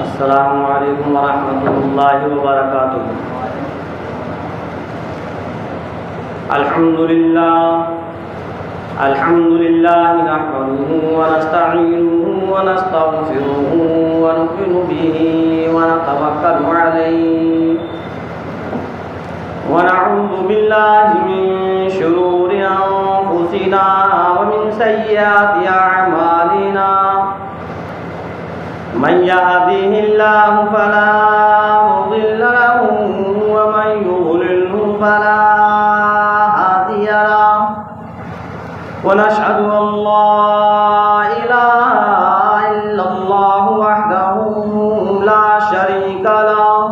अस्सलामु अलैकुम वरहमतुल्लाहि वबरकातुहू। अल्हम्दुलिल्लाह नहमदुहू व नस्तईनुहू व नस्तगफिरुहू व नु'मिनु बिही व नतवक्कलु अलैहि व नऊज़ु बिल्लाहि मिन शुरूरि अनफुसिना व मिन सय्यिआति अअमालिना। मन यहदिहिल्लाहु फला मुदिल्ल लहु व मन युद्लिल्हु फला हादिय लहु व नशहदु अल्ला इलाहा इल्लल्लाहु वहदहु ला शरीका लहु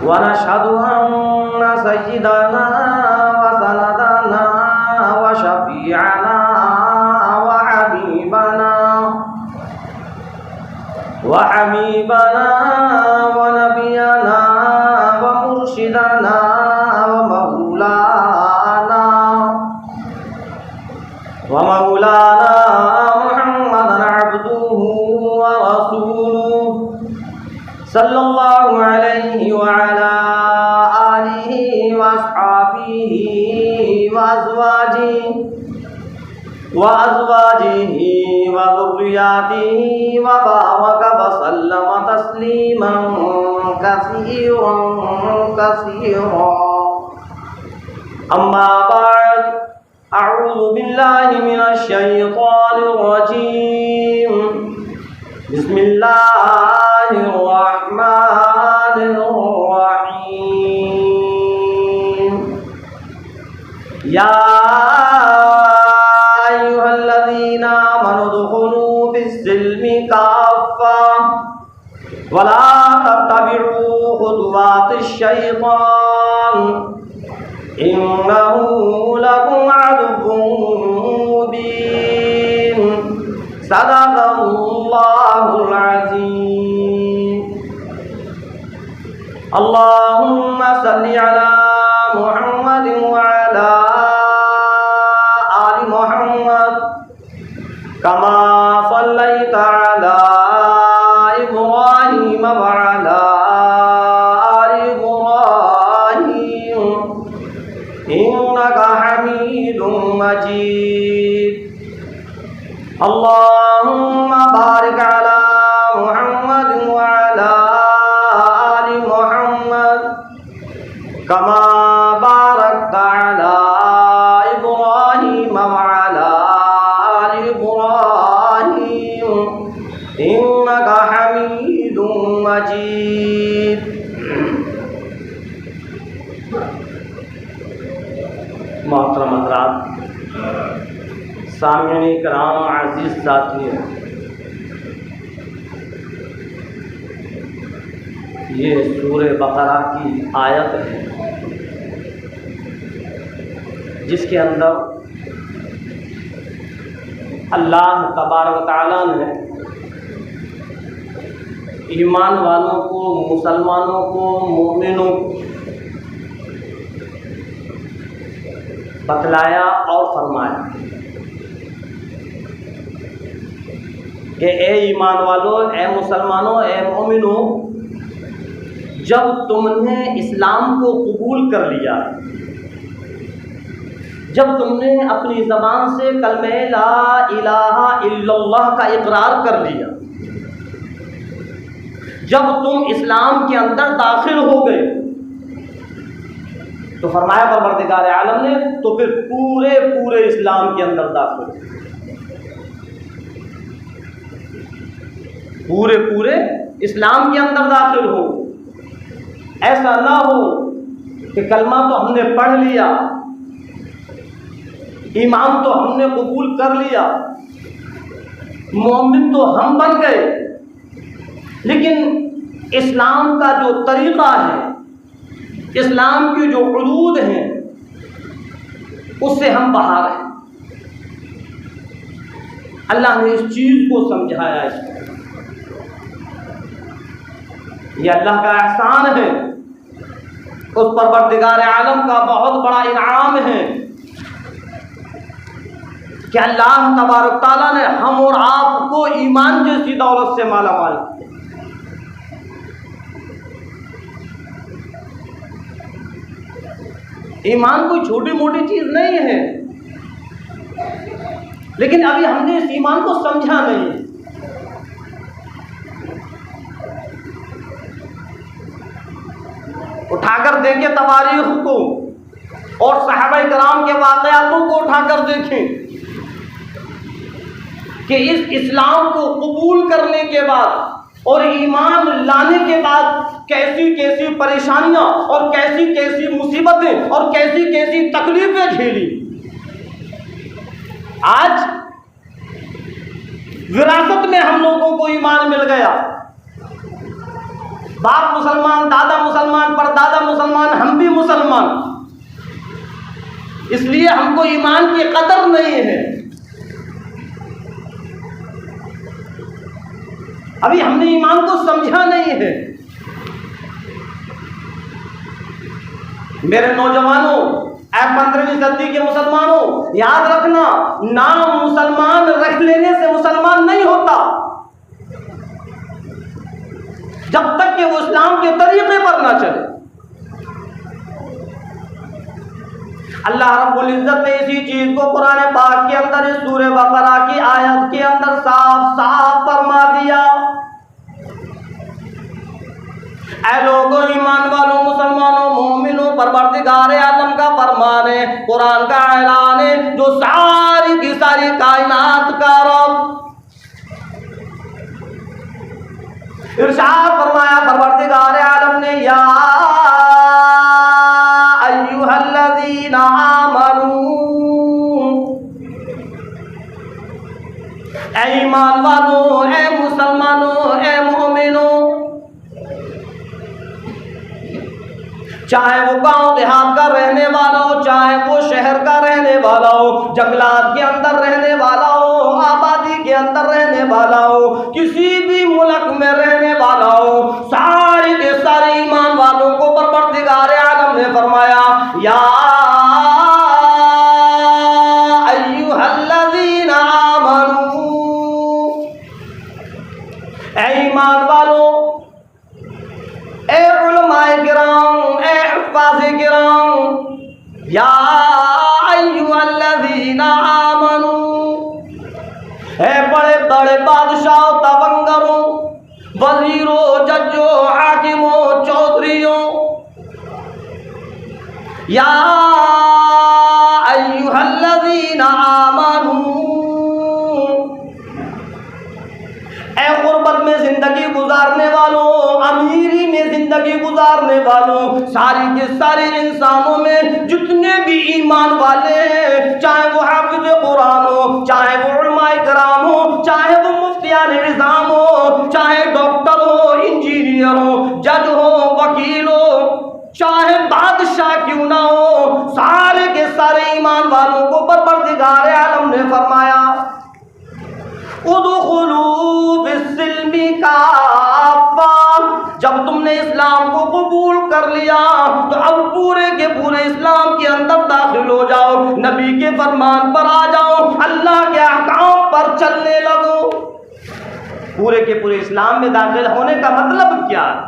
व नशहदु अन्ना सय्यिदना व सनदना व शफीअना व हबीबना व नबियना व मुर्शिदना व मौलाना मुहम्मदन अब्दुहु व रसूलुहु सल्लल्लाहु अलैहि व अला आलिहि व अस्हाबिहि व अज़वाजिहि व ज़ुर्रिय्यतिहि व बारक व सल्लम तस्लीमन कसीरा। अम्मा बाद, अऊज़ु बिल्लाहि मिनश शैतानिर रजीम। बिस्मिल्लाहिर रहमानिर रहीम। या अय्युहल्लज़ीना आमनू उदख़ुलू फिस्सिल्मि काफ़्फ़ा वला तत्तबिऊ खुतुवातिश शैतान इन्नहु लकुम अदुव्वुम मुबीन। सदक़ल्लाहुल अज़ीम। अल्लाहुम्मा सल्लि अला मुहम्मद व अला आलि मुहम्मद कमा सल्लैता अला इब्राहीम व अला आलि इब्राहीम इन्नका हमीदुम मजीद। अल्लाहुम्मा बारिक अला मुहम्मद व अला आलि मुहम्मद कमा बारकता अला इब्राहीम व अला आलि इब्राहीम इन्नका हमीदुम मजीद। मोहतरम हज़रात, सामईन किराम, अज़ीज़ साथियों, ये सूरह बकरा की आयत है जिसके अंदर अल्लाह तबारक व तआला ने ईमान वालों को, मुसलमानों को, मोमिनों को बतलाया और फरमाया कि ए ईमान वालों, ए मुसलमानों, ए मोमिनों, जब तुमने इस्लाम को कबूल कर लिया, जब तुमने अपनी ज़बान से कलमे ला इलाहा इल्लल्लाह का इकरार कर लिया, जब तुम इस्लाम के अंदर दाखिल हो गए, तो फरमाया परवरदिगार आलम ने, तो फिर पूरे पूरे इस्लाम के अंदर दाखिल, पूरे पूरे इस्लाम के अंदर दाखिल हो। ऐसा ना हो कि कलमा तो हमने पढ़ लिया, ईमान तो हमने कबूल कर लिया, मोमिन तो हम बन गए, लेकिन इस्लाम का जो तरीक़ा है, इस्लाम की जो हुदूद हैं, उससे हम बाहर हैं। अल्लाह ने इस चीज़ को समझाया। ये अल्लाह का एहसान है, उस परवरदिगार आलम का बहुत बड़ा इनाम है कि अल्लाह तबारक तआला ने हम और आपको ईमान जैसी दौलत से माला माल किया। ईमान कोई छोटी मोटी चीज़ नहीं है, लेकिन अभी हमने इस ईमान को समझा नहीं। उठाकर देखें तवारीख को और सहाबा किराम के वाक़यातों को उठाकर देखें कि इस इस्लाम को कबूल करने के बाद और ईमान लाने के बाद कैसी कैसी परेशानियां और कैसी कैसी मुसीबतें और कैसी कैसी तकलीफें झेली। आज विरासत में हम लोगों को ईमान मिल गया, बाप मुसलमान, दादा मुसलमान, परदादा मुसलमान, हम भी मुसलमान, इसलिए हमको ईमान की कदर नहीं है। अभी हमने ईमान को समझा नहीं है। मेरे नौजवानों, 15वीं सदी के मुसलमानों, याद रखना, नाम मुसलमान रख लेने से मुसलमान नहीं होता जब तक कि वो इस्लाम के तरीके पर ना चले। अल्लाह रब्बुल इज्जत ने इसी चीज को कुरान पाक के अंदर इस सूरह बकरा की आयत के अंदर साफ साफ फरमा दिया। ऐ लोगों, ईमान वालों, मुसलमानों, मोमिनों, परवरदिगार आलम का फरमान है, कुरान का ऐलान है, जो सारी की सारी कायनात का रब, इरशाद फरमाया परवरदिगार आलम ने, या अय्युहल्लज़ीना आमनू, ऐ ईमान वालों, ऐ मुसलमानों, ऐ मोमिनों, चाहे वो गांव देहात का रहने वाला हो, चाहे वो शहर का रहने वाला हो, जंगलात के अंदर रहने वाला हो, आबादी के अंदर रहने वाला हो, किसी भी मुल्क में रहने वाला हो, सारे के सारे ईमान वालों को परवरदिगार आलम ने फरमाया, या अय्युहल्लज़ीना आमनू, ऐ ईमान वालों, ऐ उलमाए किराम, ऐ हुफ़्फ़ाज़े किराम, या अय्युहल्लज़ीना आमनू, ऐ बड़े बड़े बादशाह, तवंगरों, वज़ीरों, जजों, हाकिमों, चौधरियों, या अय्युहल्लज़ीना आमनू, ऐ गुर्बत में जिंदगी गुजारने वालों, अमीरी में जिंदगी गुजारने वालों, सारी के सारे इंसानों में जितने भी ईमान वाले हैं, चाहे वो हाफिज़ कुरान हो, चाहे वो उलमाए किराम हो, चाहे वो मुफ्तियान निज़ाम हो, चाहे डॉक्टर हो, इंजीनियर हो, जज हो, वकील हो, चाहे बादशाह क्यों ना हो, सारे के सारे ईमान वालों को परवरदिगार आलम ने फरमाया, उदखुलू बिस्सिल्मी काफ़ा, जब तुमने इस्लाम को कबूल कर लिया तो अब पूरे के पूरे इस्लाम के अंदर दाखिल हो जाओ, नबी के फरमान पर आ जाओ, अल्लाह के अहकाम पर चलने लगो। पूरे के पूरे इस्लाम में दाखिल होने का मतलब क्या है?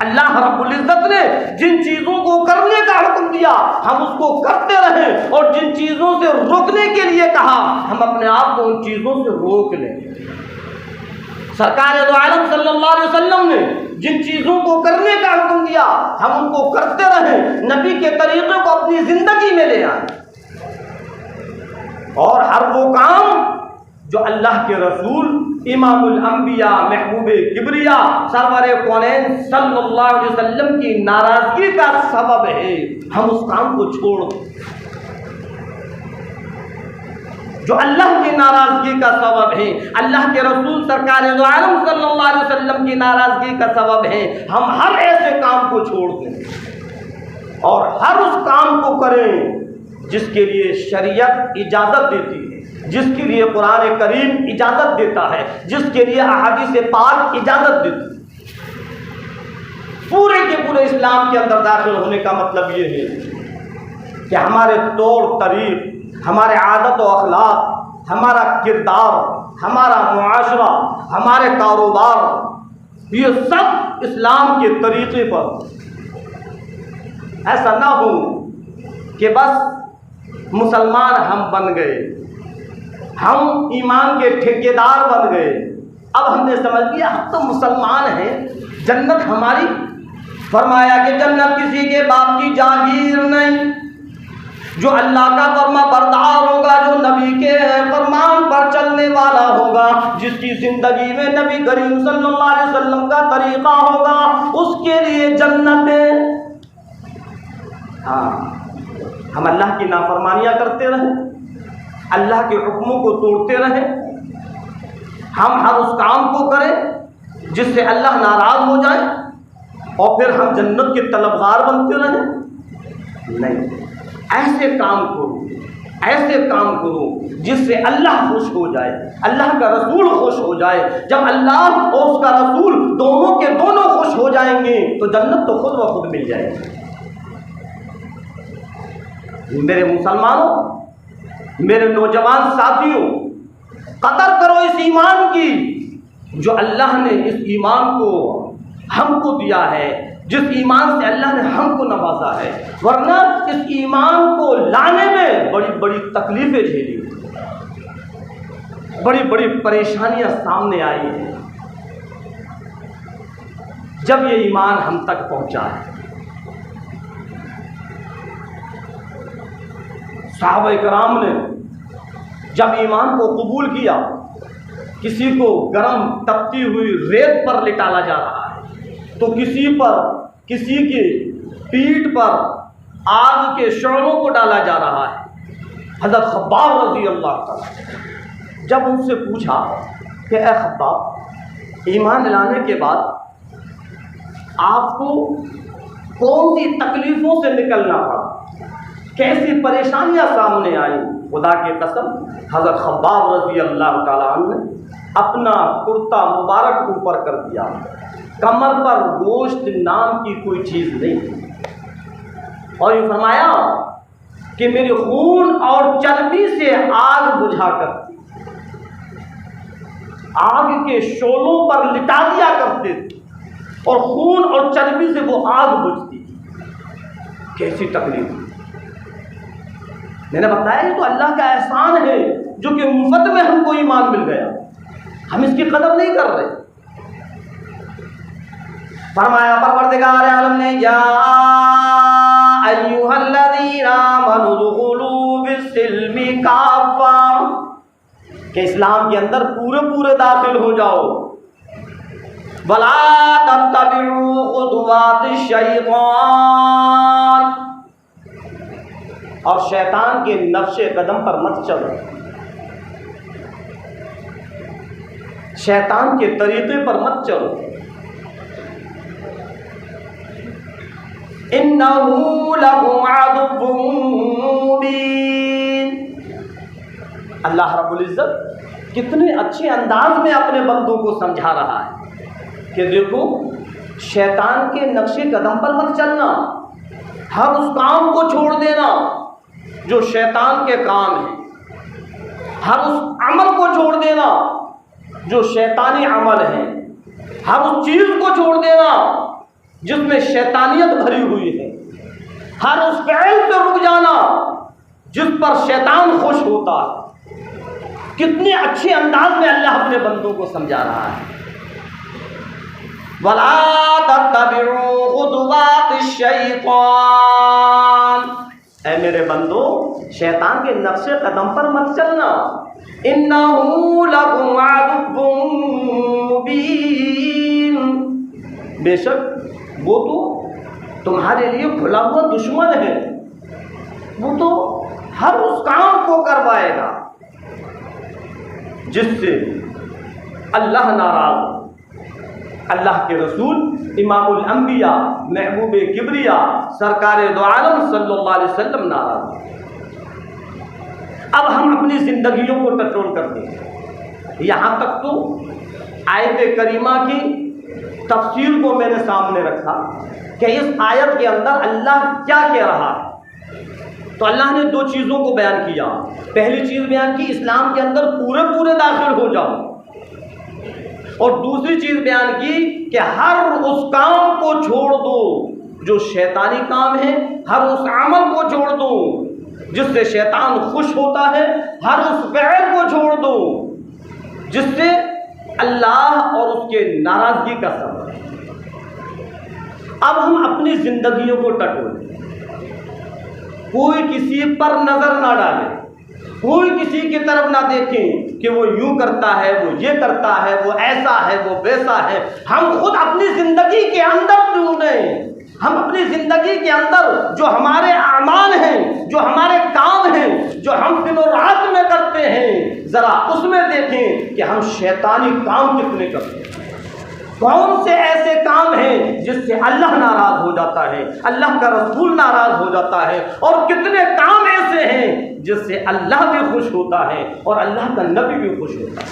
अल्लाह रब्बुल इज्जत ने जिन चीज़ों को करने का हुक्म दिया हम उसको करते रहें, और जिन चीज़ों से रोकने के लिए कहा हम अपने आप को उन चीज़ों से रोक लें। सरकार दो आलम सल्लल्लाहु अलैहि वसल्लम ने जिन चीज़ों को करने का हुक्म दिया हम उनको करते रहें, नबी के तरीक़े को अपनी ज़िंदगी में ले आए, और हर वो काम जो अल्लाह के रसूल इमामुल अंबिया, महबूबे किबरिया, सरवरे कौनैन सल्लल्लाहु अलैहि वसल्लम की नाराज़गी का सबब है, हम उस काम को छोड़ दें जो अल्लाह की नाराज़गी का सबब है, अल्लाह के रसूल सरकार दो आलम सल्लल्लाहु अलैहि वसल्लम की नाराज़गी का सबब है। हम हर ऐसे काम को छोड़ दें और हर उस काम को करें जिसके लिए शरीयत इजाज़त देती है, जिसके लिए कुरान करीम इजाज़त देता है, जिसके लिए अहादीस पाक इजाज़त देती है। पूरे के पूरे इस्लाम के अंदर दाखिल होने का मतलब ये है कि हमारे तौर तरीक़, हमारे आदत व अखलाक, हमारा किरदार, हमारा मुआशरा, हमारे कारोबार, ये सब इस्लाम के तरीक़े पर ऐसा ना हो कि बस मुसलमान हम बन गए, हम ईमान के ठेकेदार बन गए। अब हमने समझ लिया हम तो मुसलमान हैं, जन्नत हमारी। फरमाया कि जन्नत किसी के बाप की जागीर नहीं, जो अल्लाह का फरमा बरदार होगा, जो नबी के फरमान पर चलने वाला होगा, जिसकी ज़िंदगी में नबी करीम सल्लल्लाहु अलैहि वसल्लम का तरीक़ा होगा, उसके लिए जन्नत है। हाँ, हम अल्लाह की नाफरमानियाँ करते रहें, अल्लाह के हुक्मों को तोड़ते रहें, हम हर उस काम को करें जिससे अल्लाह नाराज़ हो जाए और फिर हम जन्नत के तलबगार बनते रहें? नहीं, ऐसे काम करो जिससे अल्लाह खुश हो जाए, अल्लाह का रसूल खुश हो जाए। जब अल्लाह और उसका रसूल दोनों के दोनों खुश हो जाएंगे तो जन्नत तो खुद ब खुद मिल जाएगी। मेरे मुसलमानों, मेरे नौजवान साथियों, कदर करो इस ईमान की जो अल्लाह ने इस ईमान को हमको दिया है, जिस ईमान से अल्लाह ने हमको नवाजा है। वरना इस ईमान को लाने में बड़ी बड़ी तकलीफ़ें झेली, बड़ी बड़ी परेशानियां सामने आई हैं। जब ये ईमान हम तक पहुंचा है, सहाबा कराम ने जब ईमान को कबूल किया, किसी को गर्म तपती हुई रेत पर लिटाला जा रहा है तो किसी की पीठ पर आग के शोलों को डाला जा रहा है। हज़रत खब्बाब रज़ी अल्लाह ताला जब उनसे पूछा कि ए खब्बाब, ईमान लाने के बाद आपको कौन सी तकलीफ़ों से निकलना पड़ा, कैसी परेशानियां सामने आई? खुदा की कसम, हज़रत खब्बाब रज़ी अल्लाह ताला अन्हु ने अपना कुर्ता मुबारक ऊपर कर दिया, कमर पर गोश्त नाम की कोई चीज़ नहीं थी, और ये फरमाया कि मेरे खून और चर्बी से आग बुझा करती, आग के शोलों पर लिटा दिया करते थे और खून और चर्बी से वो आग बुझती थी। कैसी तकलीफ! मैंने बताया ये तो अल्लाह का एहसान है जो कि मुफ्त में हमको ईमान मिल गया, हम इसकी कदर नहीं कर रहे। फरमाया परवरदिगार आलम ने या अय्युहल्लज़ीना आमनू दुखुलू फिस्सिल्मी काफ़ा, कि इस्लाम के अंदर पूरे दाखिल हो जाओ। वला तत्तबिउ खुतुवातिश शैतान, और शैतान के नक्शे कदम पर मत चलो, शैतान के तरीके पर मत चलो। इन्नहू लकुम अदुव्वुम मुबीन। अल्लाह रब्बुल इज़्ज़त कितने अच्छे अंदाज में अपने बंदों को समझा रहा है कि देखो, शैतान के नक्शे कदम पर मत चलना, हर उस काम को छोड़ देना जो शैतान के काम है, हर उस अमल को छोड़ देना जो शैतानी अमल है, हर उस चीज़ को छोड़ देना जिसमें शैतानियत भरी हुई है, हर उस फ़िल पे रुक जाना जिस पर शैतान खुश होता है। कितने अच्छे अंदाज में अल्लाह अपने बंदों को समझा रहा है। वला तत्तबिउ खुतुवातिश शैतान, ऐ मेरे बंदो, शैतान के नक्शे कदम पर मत चलना। इन्नहू लकुम अदुव्वुम मुबीन, बेशक वो तो तुम्हारे लिए खुला हुआ दुश्मन है, वो तो हर उस काम को करवाएगा जिससे अल्लाह नाराज, अल्लाह के रसूल इमामुल अंबिया महबूब किबरिया सरकार दो आलम सल्लल्लाहु अलैहि वसल्लम नाराज। अब हम अपनी ज़िंदगियों को कंट्रोल करते हैं। यहाँ तक तो आयत करीमा की तफसीर को मैंने सामने रखा कि इस आयत के अंदर अल्लाह क्या कह रहा है। तो अल्लाह ने दो चीज़ों को बयान किया। पहली चीज़ बयान की, इस्लाम के अंदर पूरे दाखिल हो जाओ, और दूसरी चीज़ बयान की कि हर उस काम को छोड़ दो जो शैतानी काम है हर उस अमल को छोड़ दो जिससे शैतान खुश होता है, हर उस फ़िल को छोड़ दो जिससे अल्लाह और उसके नाराज़गी का सबब है। अब हम अपनी ज़िंदगियों को टटोलें, कोई किसी पर नज़र ना डाले, कोई किसी की तरफ ना देखें कि वो यूं करता है, वो ये करता है, वो ऐसा है, वो वैसा है। हम खुद अपनी ज़िंदगी के अंदर ढूंढें, हम अपनी ज़िंदगी के अंदर जो हमारे अमाल हैं, जो हमारे काम हैं, जो हम दिनों रात में करते हैं, ज़रा उसमें देखें कि हम शैतानी काम कितने करते हैं। कौन से ऐसे काम हैं जिससे अल्लाह नाराज़ हो जाता है, अल्लाह का रसूल नाराज़ हो जाता है, और कितने काम ऐसे हैं जिससे अल्लाह भी खुश होता है और अल्लाह का नबी भी खुश होता है।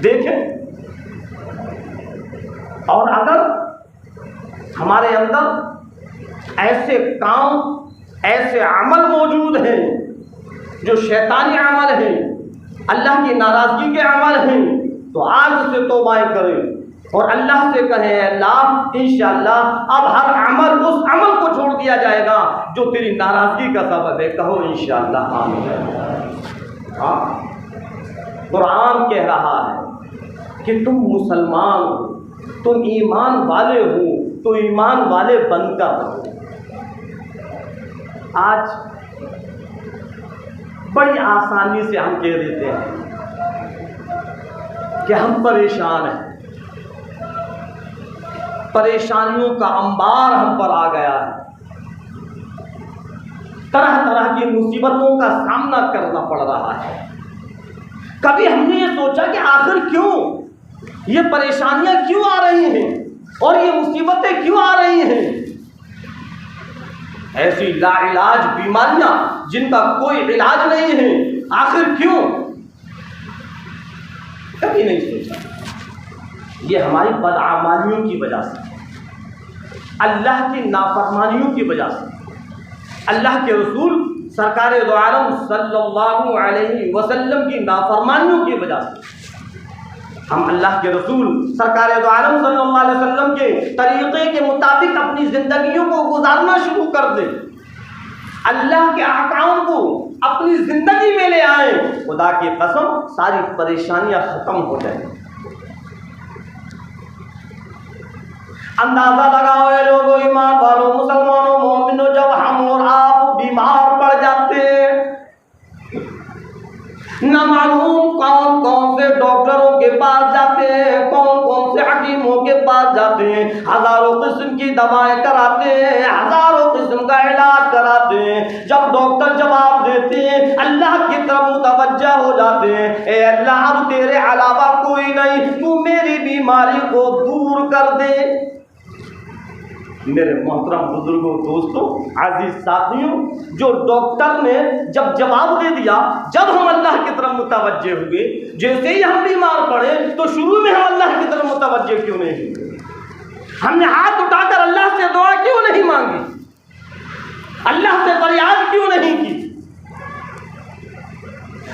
देखें, और अगर हमारे अंदर ऐसे काम, ऐसे अमल मौजूद हैं जो शैतानी अमल हैं, अल्लाह की नाराज़गी के अमल हैं, तो आज से तौबा करें और अल्लाह से कहें, अल्लाह इंशाअल्लाह अब हर अमल, उस अमल को छोड़ दिया जाएगा जो तेरी नाराज़गी का सबब है। कहो इंशाअल्लाह आमीन। हाँ, कुरान कह रहा है कि तुम मुसलमान हो, तुम ईमान वाले हो, तो ईमान वाले बनकर रहो। आज बड़ी आसानी से हम कह देते हैं कि हम परेशान हैं, परेशानियों का अंबार हम पर आ गया है, तरह तरह की मुसीबतों का सामना करना पड़ रहा है। कभी हमने ये सोचा कि आखिर क्यों ये परेशानियां क्यों आ रही हैं और ये मुसीबतें क्यों आ रही हैं? ऐसी लाइलाज बीमारियां जिनका कोई इलाज नहीं है, आखिर क्यों? कभी नहीं सोचा। ये हमारी बदआमालियों की वजह से, अल्लाह की नाफरमानियों की वजह से, अल्लाह के रसूल सरकार दो आलम सल्लल्लाहु अलैहि वसल्लम की नाफरमानियों की वजह से हम अल्लाह के रसूल सरकार दो आलम सल्लल्लाहु अलैहि वसल्लम के तरीक़े के मुताबिक अपनी ज़िंदगियों को गुजारना शुरू कर दें, अल्लाह के अहकाम को अपनी ज़िंदगी में ले आए, खुदा की कसम सारी परेशानियां ख़त्म हो जाएंगी। अंदाज़ा लगाओ ये लोगों, ईमान वालों, मुसलमानों, मोमिनों, जब हम और आप बीमार पड़ जाते हैं, न मालूम कौन कौन से डॉक्टरों के पास जाते हैं, कौन कौन से हकीमों के पास जाते हैं, हज़ारों किस्म की दवाएं कराते हैं, हज़ारों किस्म का इलाज कराते हैं। जब डॉक्टर जवाब देते हैं, अल्लाह की तरफ मुतवज्जा हो जाते हैं, ए अल्लाह अब तेरे अलावा कोई नहीं, तू मेरी बीमारी को दूर कर दे। मेरे मोहतरम बुजुर्गों, दोस्तों, आज़ीज़ साथियों, जो डॉक्टर ने जब जवाब दे दिया, जब हम अल्लाह की तरफ मुतवज्जे हुए, जैसे ही हम बीमार पड़े तो शुरू में हम अल्लाह की तरफ मुतवज्जे क्यों नहीं हुए? हमने हाथ उठाकर अल्लाह से दुआ क्यों नहीं मांगी? अल्लाह से फरियाद क्यों नहीं की?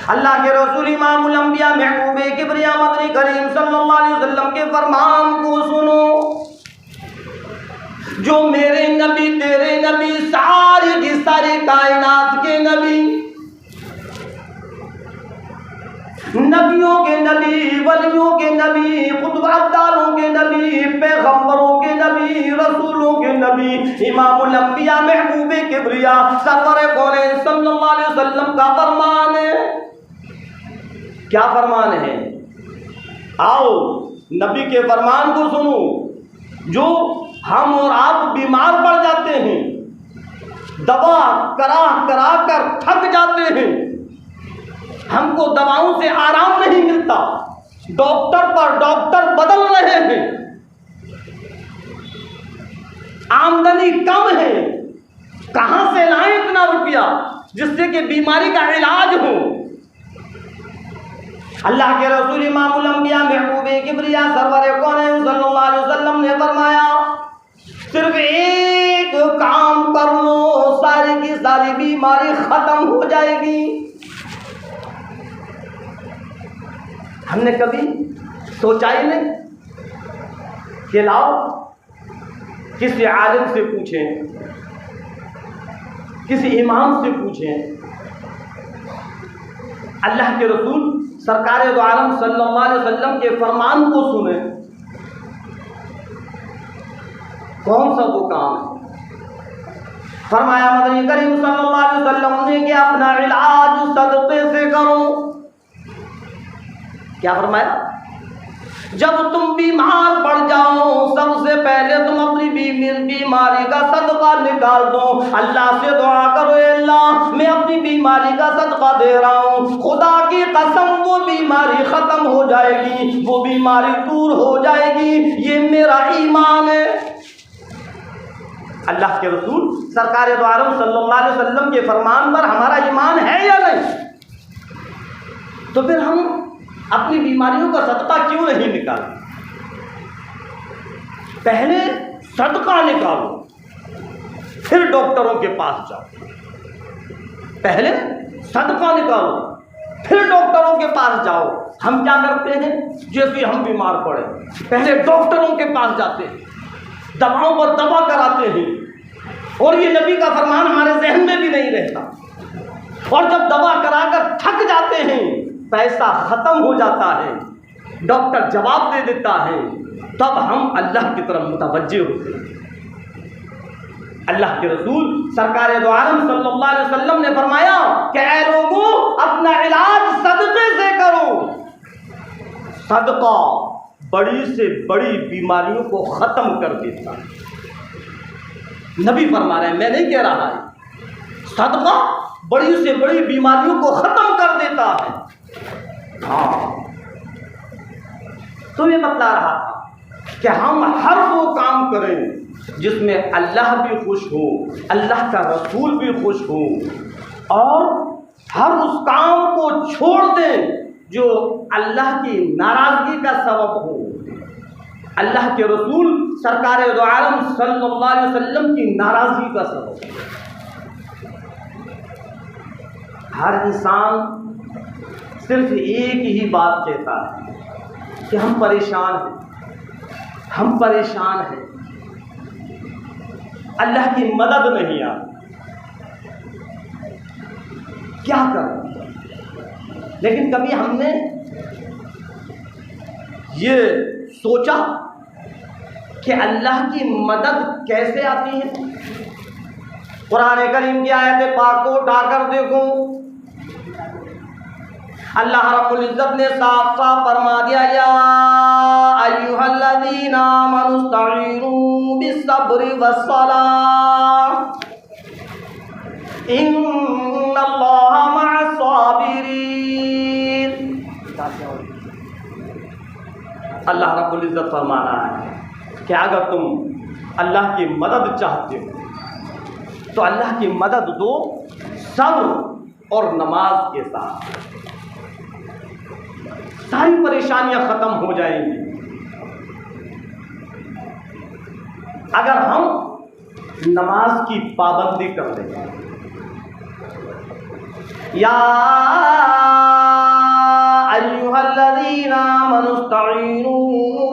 अल्लाह के रसूल इमामुल अंबिया महबूबे किबरिया मदनी करीम सल्लल्लाहु अलैहि वसल्लम के फरमान को सुनो, जो मेरे नबी, तेरे नबी, सारी की सारी कायनात के नबी, नबियों के नबी, वलियों के नबी, खुतबादारों के नबी, पैगंबरों के नबी, रसूलों के नबी, इमामुल अंबिया महबूबे किबरिया सरवर कौनैन सल्लल्लाहु अलैहि वसल्लम का फरमान है। क्या फरमान है? आओ नबी के फरमान को सुनो। जो हम और आप बीमार पड़ जाते हैं, दवा करा करा कर थक जाते हैं, हमको दवाओं से आराम नहीं मिलता, डॉक्टर पर डॉक्टर बदल रहे हैं, आमदनी कम है, कहां से लाएं इतना रुपया जिससे कि बीमारी का इलाज हो? अल्लाह के रसूल इमामुल अंबिया महबूबे किबरिया सरवर कौनैन सल्लल्लाहु अलैहि वसल्लम ने फरमाया, सिर्फ एक काम कर लो, सारी की सारी बीमारी खत्म हो जाएगी। हमने कभी सोचा ही नहीं कि लाओ किसी आलिम से पूछें, किसी इमाम से पूछें, अल्लाह के रसूल सरकार दो आलम सल्लल्लाहु अलैहि वसल्लम के फरमान को सुने, कौन सा वो काम है? फरमाया मदनी करीम सल्लल्लाहु अलैहि वसल्लम ने कि अपना इलाज सदक़े से करो। क्या फरमाया? जब तुम बीमार पड़ जाओ सबसे पहले तुम अपनी बीमारी का सदका निकाल दो, अल्लाह से दुआ करो, अल्लाह मैं अपनी बीमारी का सदका दे रहा हूँ, खुदा की कसम वो बीमारी खत्म हो जाएगी, वो बीमारी दूर हो जाएगी, ये मेरा ईमान है। अल्लाह के रसूल सरकार दो आलम सल्लल्लाहु अलैहि वसल्लम के फरमान पर हमारा ईमान है या नहीं? तो फिर हम अपनी बीमारियों का सदका क्यों नहीं निकालते? पहले सदका निकालो, फिर डॉक्टरों के पास जाओ। पहले सदका निकालो, फिर डॉक्टरों के पास जाओ। हम क्या करते हैं? जैसे हम बीमार पड़े पहले डॉक्टरों के पास जाते हैं, दवाओं पर दवा कराते हैं, और ये नबी का फरमान हमारे जहन में भी नहीं रहता। और जब दवा कराकर थक जाते हैं, पैसा खत्म हो जाता है, डॉक्टर जवाब दे देता है, तब हम अल्लाह की तरफ मुतवज्जे होते हैं। अल्लाह के रसूल सरकार दो आलम सल्लल्लाहु अलैहि वसल्लम ने फरमाया कि ऐ लोगों, अपना इलाज सदक़े से करो। सदका बड़ी से बड़ी बीमारियों को ख़त्म कर देता है। नबी फरमा रहे हैं, मैं नहीं कह रहा है। सदका बड़ी से बड़ी बीमारियों को ख़त्म कर देता है। हाँ, तो मैं बतला रहा था कि हम हर वो काम करें जिसमें अल्लाह भी खुश हो, अल्लाह का रसूल भी खुश हो, और हर उस काम को छोड़ दें जो अल्लाह की नाराज़गी का सबब हो। अल्लाह के रसूल सरकार दो आलम सल्लल्लाहु अलैहि वसल्लम की नाराज़गी का सबब। हर इंसान सिर्फ एक ही बात कहता है कि हम परेशान हैं, हम परेशान हैं, अल्लाह की मदद नहीं आती, क्या करें? लेकिन कभी हमने ये सोचा कि अल्लाह की मदद कैसे आती है? कुरान करीम की आयत पाक को उठाकर देखो, अल्लाह रब्बुल इज्जत ने साफ साफ फरमा दिया, या अय्युहल्लज़ीना आमनू इस्तईनू बिस्सब्रि वस्सलाह इन्नल्लाहा मअस्साबिरीन। अल्लाह रब्बुल इज्जत फरमा रहा है कि अगर तुम अल्लाह की मदद चाहते हो तो अल्लाह की मदद दो सब्र और नमाज के साथ, सारी परेशानियां खत्म हो जाएंगी। अगर हम नमाज की पाबंदी कर दें, या अय्युहल्लज़ीना आमनू इस्तईनू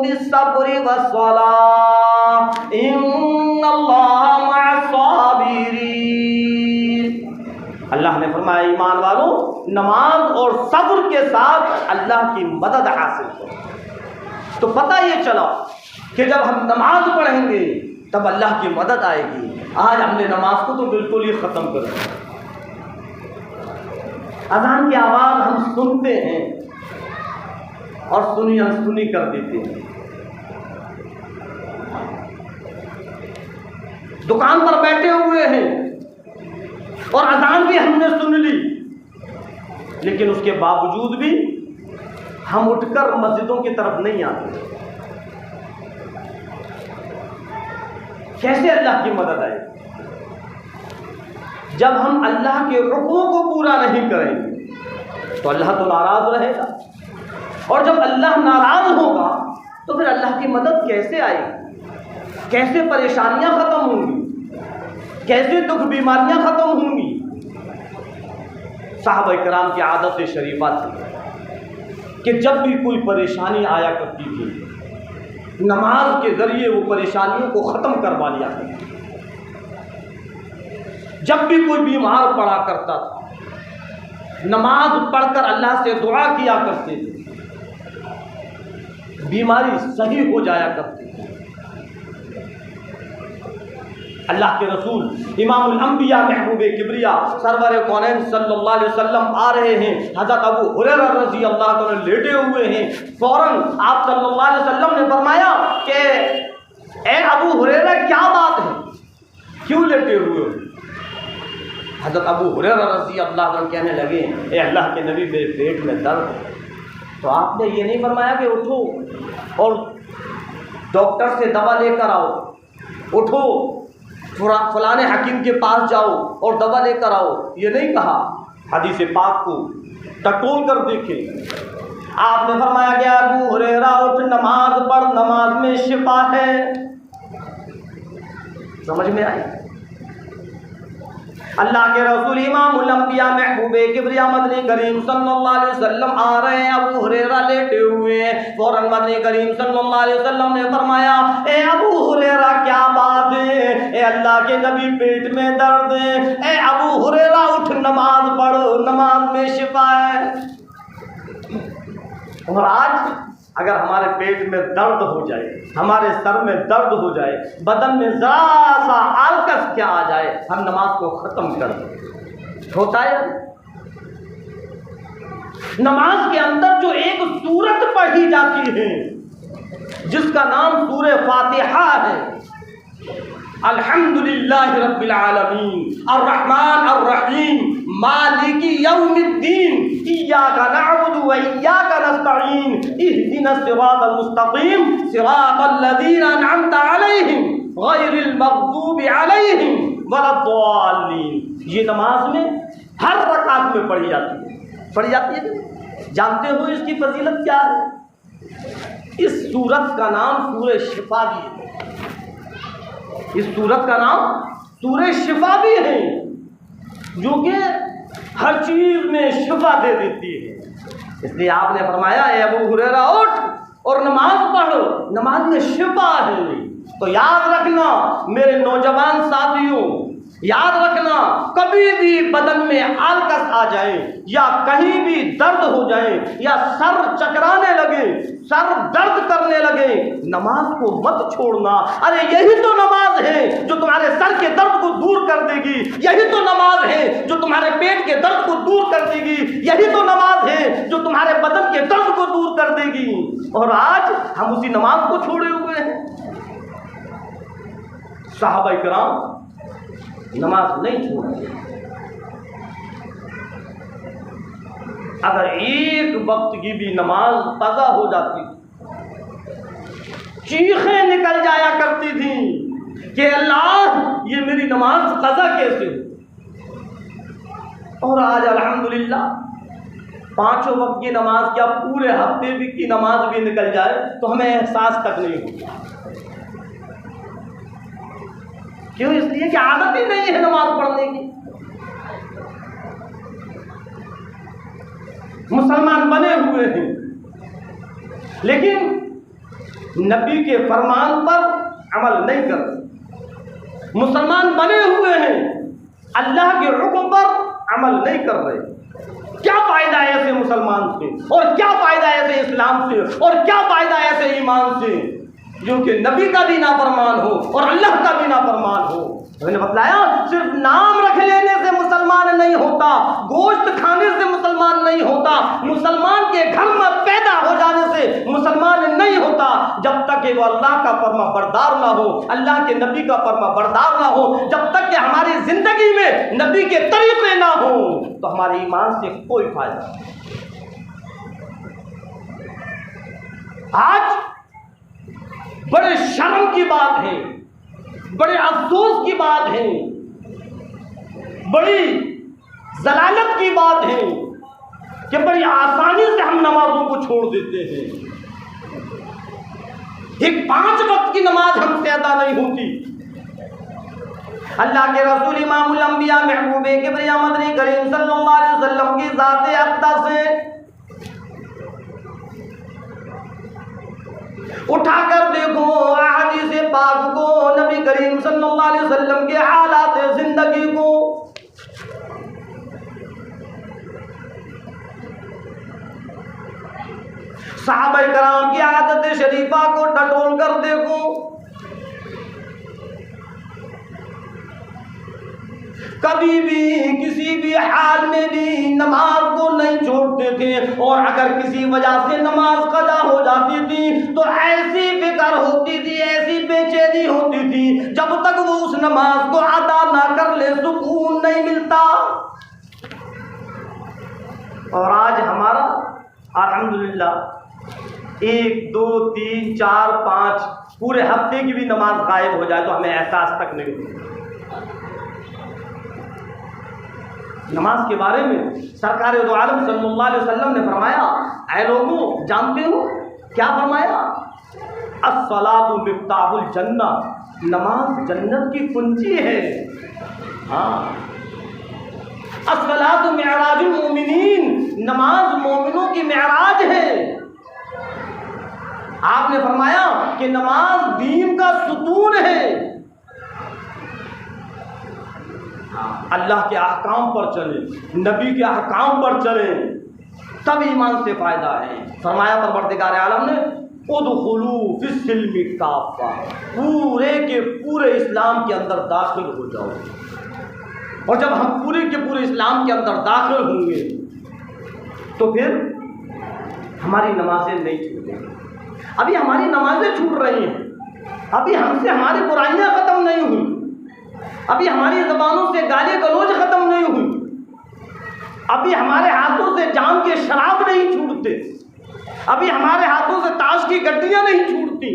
बिस्सब्रि वस्सलाह इन्नल्लाहा मअस्साबिरीन। अल्लाह ने फरमाया, ईमान वालों, नमाज और सब्र के साथ अल्लाह की मदद हासिल करो। तो पता ये चला कि जब हम नमाज पढ़ेंगे तब अल्लाह की मदद आएगी। आज हमने नमाज को तो बिल्कुल ही ख़त्म कर दिया। अज़ान की आवाज़ हम सुनते हैं और सुनी अनसुनी कर देते हैं। दुकान पर बैठे हुए हैं और अज़ान भी हमने सुन ली, लेकिन उसके बावजूद भी हम उठकर मस्जिदों की तरफ नहीं आते। कैसे अल्लाह की मदद आए? जब हम अल्लाह के हुक्मों को पूरा नहीं करेंगे तो अल्लाह तो नाराज रहेगा, और जब अल्लाह नाराज होगा तो फिर अल्लाह की मदद कैसे आएगी? कैसे परेशानियां खत्म होंगी? कैसे दुख बीमारियां खत्म होंगी? साहबा इकराम की आदत शरीफा थी कि जब भी कोई परेशानी आया करती थी नमाज के ज़रिए वो परेशानियों को ख़त्म करवा लिया करते। जब भी कोई बीमार पड़ा करता था, नमाज पढ़कर अल्लाह से दुआ किया करते थे, बीमारी सही हो जाया करती थी। अल्लाह के रसूल इमामुल अंबिया महबूब किबरिया सरवर कौनैन सल्लल्लाहु अलैहि वसल्लम आ रहे हैं। हज़रत अबू हुरैरा रज़ी अल्लाह तआला लेटे हुए हैं। फ़ौरन आप सल्लल्लाहु अलैहि वसल्लम ने फरमाया कि ए अबू हुरैरा क्या बात है, क्यों लेटे हुए हो? हज़रत अबू हुरैरा रज़ी अल्लाह तआला कहने लगे, ए अल्लाह के नबी मेरे पेट में दर्द है। तो आपने ये नहीं फरमाया कि उठो और डॉक्टर से दवा लेकर आओ, उठो फलाने हकीम के पास जाओ और दवा लेकर आओ, ये नहीं कहा। हदीस पाक को टटोल कर देखें। आपने फरमाया कि अबू हुरैरा उठ, नमाज पढ़, नमाज में शिफा है। समझ में आई? अल्लाह के रसूल इमामुल अंबिया महबूब किबरिया मदनी करीम सल्लल्लाहु अलैहि वसल्लम आ रहे हैं। अबू हुरैरा लेटे हुए हैं। फौरन मदनी करीम सल्लल्लाहु अलैहि वसल्लम ने फरमाया, ए अबू हुरैरा क्या बात है? ए अल्लाह के नबी पेट में दर्द है। ए अबू हुरैरा उठ, नमाज पढ़ो, नमाज में शिफा है। और आज अगर हमारे पेट में दर्द हो जाए, हमारे सर में दर्द हो जाए, बदन में ज़रा सा आलकस क्या आ जाए, हम नमाज को ख़त्म कर दें। होता है नमाज के अंदर जो एक सूरत पढ़ी जाती है जिसका नाम सूरे फातिहा है, अल्हम्दुलिल्लाहि रब्बिल आलमीन अर्रहमान अर्रहीम मालिकी यौमिद्दीन इय्याका नअबुदु व इय्याका नस्तईन इहदिनस सिरातल मुस्तकीम सिरातल लज़ीना अनअमता अलैहिम गैरिल मग़दूबि अलैहिम वलद्दाल्लीन। ये नमाज में हर रकात में पढ़ी जाती है। जानते हो इसकी फजीलत क्या है? इस सूरत का नाम सूरे शिफा भी है। इस सूरत का नाम सूरे शिफा भी है, जो कि हर चीज में शिफा दे देती है। इसलिए आपने फरमाया, ए अबू हुरैरा उठ और नमाज पढ़ो, नमाज में शिफा है। तो याद रखना मेरे नौजवान साथियों, याद रखना कभी भी बदन में आलकस आ जाए या कहीं भी दर्द हो जाए या सर चकराने लगे, सर दर्द करने लगे, नमाज को मत छोड़ना। अरे यही तो नमाज है जो तुम्हारे सर के दर्द को दूर कर देगी, यही तो नमाज है जो तुम्हारे पेट के दर्द को दूर कर देगी, यही तो नमाज है जो तुम्हारे बदन के दर्द को दूर कर देगी। और आज हम उसी नमाज को छोड़े हुए हैं। सहाबा इकराम नमाज नहीं छोड़ते। अगर एक वक्त की भी नमाज कज़ा हो जाती, चीखें निकल जाया करती थी कि अल्लाह ये मेरी नमाज कज़ा कैसे हो। और आज अल्हम्दुलिल्लाह पांचों वक्त की नमाज क्या पूरे हफ्ते भी की नमाज भी निकल जाए तो हमें एहसास तक नहीं होता। क्यों? इसलिए कि आदत ही नहीं है नमाज पढ़ने की। मुसलमान बने हुए हैं लेकिन नबी के फरमान पर अमल नहीं करते। मुसलमान बने हुए हैं, अल्लाह के हुक्म पर अमल नहीं कर रहे। क्या फायदा है ऐसे मुसलमान से, और क्या फायदा है ऐसे इस्लाम से, और क्या फायदा है ऐसे ईमान से जो कि नबी का भी नाफरमान हो और अल्लाह का भी नाफरमान हो। मैंने बतलाया सिर्फ नाम रख लेने से मुसलमान नहीं होता, गोश्त खाने से मुसलमान नहीं होता, मुसलमान के घर में पैदा हो जाने से मुसलमान नहीं होता। जब तक कि वो अल्लाह का फर्मा बरदार ना हो, अल्लाह के नबी का फर्मा बरदार ना हो, जब तक कि हमारी जिंदगी में नबी के तरीके ना हो तो हमारे ईमान से कोई फायदा नहीं। आज बड़े शर्म की बात है, बड़े अफसोस की बात है, बड़ी जलालत की बात है कि बड़ी आसानी से हम नमाजों को छोड़ देते हैं। एक 5 वक्त की नमाज हमसे अदा नहीं होती। अल्लाह के रसूल इमामुल अंबिया महबूब किबरिया मदनी करीम सल्लल्लाहु अलैहि वसल्लम की ज़ात-ए-अक़दस से उठाकर देखो अहादीस पाक को, नबी करीम सल्लल्लाहु अलैहि वसल्लम के हालात जिंदगी को। सहाबा कराम की आदत शरीफा को टटोल कर देखो। कभी भी किसी भी हाल में भी नमाज को नहीं छोड़ते थे, और अगर किसी वजह से नमाज कज़ा हो जाती थी तो ऐसी फिक्र होती थी, ऐसी बेचैनी होती थी, जब तक वो उस नमाज को अदा ना कर ले सुकून नहीं मिलता। और आज हमारा अल्हम्दुलिल्लाह 1 2 3 4 5 पूरे हफ्ते की भी नमाज गायब हो जाए तो हमें एहसास तक नहीं होता। नमाज के बारे में सरकार दो आलम सल्लल्लाहु अलैहि वसल्लम ने फरमाया, ऐ लोगों जानते हो क्या फरमाया? अस्सलातु मिफ्ताहुल जन्ना, नमाज जन्नत की कुंजी है। हाँ, अस्सलातु मिअराजुल मोमिनीन, नमाज मोमिनों की मिअराज है। आपने फरमाया कि नमाज दीन का सुतून है। अल्लाह के अहकाम पर चले, नबी के अहकाम पर चले, तब ईमान से फ़ायदा है। फरमाया परवरदिगार आलम ने उदखुलू फिस्सिल्मि काफ़ा, पूरे के पूरे इस्लाम के अंदर दाखिल हो जाओ। और जब हम पूरे के पूरे इस्लाम के अंदर दाखिल होंगे तो फिर हमारी नमाजें नहीं छूटेंगी। अभी हमारी नमाजें छूट रही हैं, अभी हमसे हमारी बुराइयां ख़त्म नहीं हुई, अभी हमारी ज़बानों से गाली गलौज ख़त्म नहीं हुई, अभी हमारे हाथों से जाम के शराब नहीं छूटते, अभी हमारे हाथों से ताश की गड्डियाँ नहीं छूटती,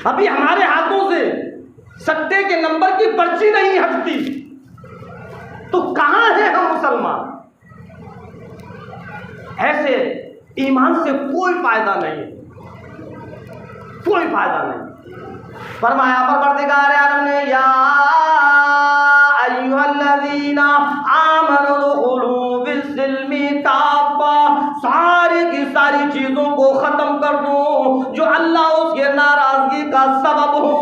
अभी हमारे हाथों से सट्टे के नंबर की पर्ची नहीं हटती, तो कहाँ है हम मुसलमान? ऐसे ईमान से कोई फ़ायदा नहीं है, कोई फ़ायदा नहीं। फरमाया परवरदिगार आलम ने या अय्युहल्लज़ीना आमनु दुखुलू फिस्सिल्मि काफ़ा, सारी की सारी चीज़ों को ख़त्म कर दो जो अल्लाह उसके नाराज़गी का सबब हो,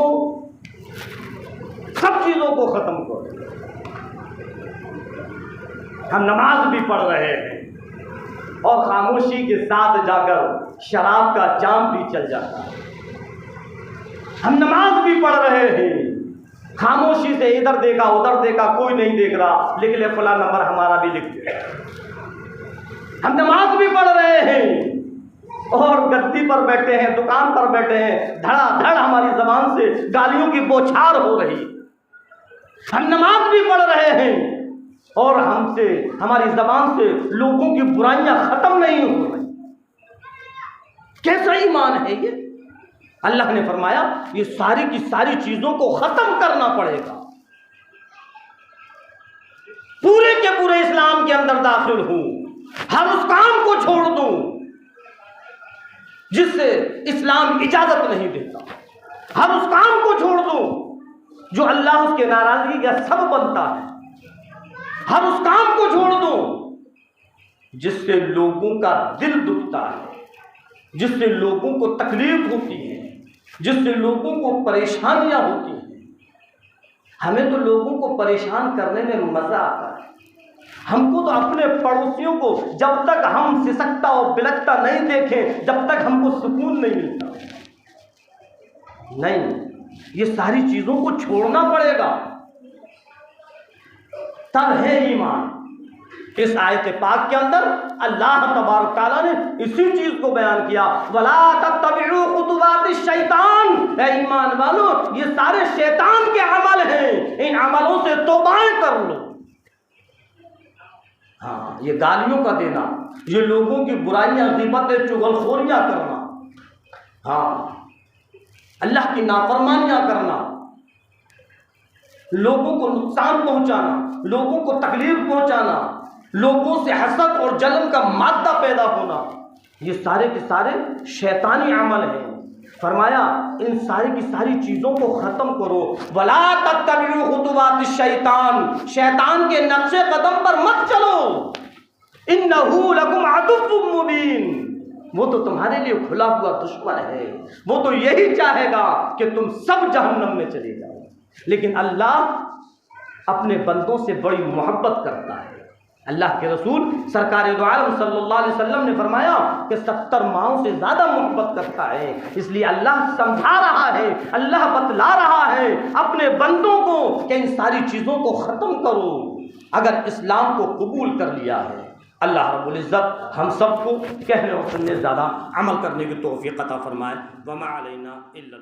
सब चीज़ों को ख़त्म करो। हम नमाज भी पढ़ रहे हैं और खामोशी के साथ जाकर शराब का जाम भी चल जाता है। हम नमाज भी पढ़ रहे हैं, खामोशी से इधर देखा उधर देखा, कोई नहीं देख रहा, लिख ले फला नंबर हमारा भी लिख दे। हम नमाज भी पढ़ रहे हैं और गद्दी पर बैठे हैं, दुकान पर बैठे हैं, धड़ाधड़ हमारी जबान से गालियों की बौछार हो रही। हम नमाज भी पढ़ रहे हैं और हमसे हमारी जबान से लोगों की बुराइयां खत्म नहीं हो रही। कैसा ईमान है ये? अल्लाह ने फरमाया ये सारी की सारी चीजों को खत्म करना पड़ेगा, पूरे के पूरे इस्लाम के अंदर दाखिल हूं, हर उस काम को छोड़ दूं जिससे इस्लाम इजाजत नहीं देता, हर उस काम को छोड़ दूं जो अल्लाह उसके नाराजगी का सबब बनता है, हर उस काम को छोड़ दूं जिससे लोगों का दिल दुखता है, जिससे लोगों को तकलीफ होती है, जिससे लोगों को परेशानियां होती हैं। हमें तो लोगों को परेशान करने में मजा आता है। हमको तो अपने पड़ोसियों को जब तक हम सिसकता और बिलकता नहीं देखें, जब तक हमको सुकून नहीं मिलता। नहीं, ये सारी चीजों को छोड़ना पड़ेगा, तब है ईमान। इस आयत पाक के अंदर अल्लाह तबारक तआला ने इसी चीज को बयान किया, वला तत्तबिउ खुतुवातिश शैतान, ऐ ईमान वालों ये सारे शैतान के अमल हैं, इन अमलों से तौबा कर लो। हाँ, ये गालियों का देना, ये लोगों की बुराइयां, ग़ीबतें, चुगलखोरियां करना, हाँ, अल्लाह की नाफरमानियां करना, लोगों को नुकसान पहुंचाना, लोगों को तकलीफ पहुंचाना, लोगों से हसद और जलन का मादा पैदा होना, ये सारे के सारे शैतानी अमल हैं। फरमाया इन सारी की सारी चीज़ों को ख़त्म करो। वला तत्तबिउ खुतुवातिश शैतान, शैतान के नक्शे कदम पर मत चलो। इन्नहु लकुम अदुव्वुम मुबीन, वो तो तुम्हारे लिए खुला हुआ दुश्मन है, वो तो यही चाहेगा कि तुम सब जहन्नम में चले जाओ। लेकिन अल्लाह अपने बंदों से बड़ी मोहब्बत करता है। अल्लाह के रसूल सरकार दो आलम सल्लल्लाहु अलैहि वसल्लम ने फरमाया कि 70 माओं से ज़्यादा मोहब्बत करता है। इसलिए अल्लाह समझा रहा है, अल्लाह बतला रहा है अपने बंदों को कि इन सारी चीज़ों को ख़त्म करो अगर इस्लाम को कबूल कर लिया है। अल्लाह रब्बुल इज़्ज़त हम सबको कहने और सुनने ज़्यादा अमल करने की तौफीक अता फरमाए। वमा अलैना इल्लल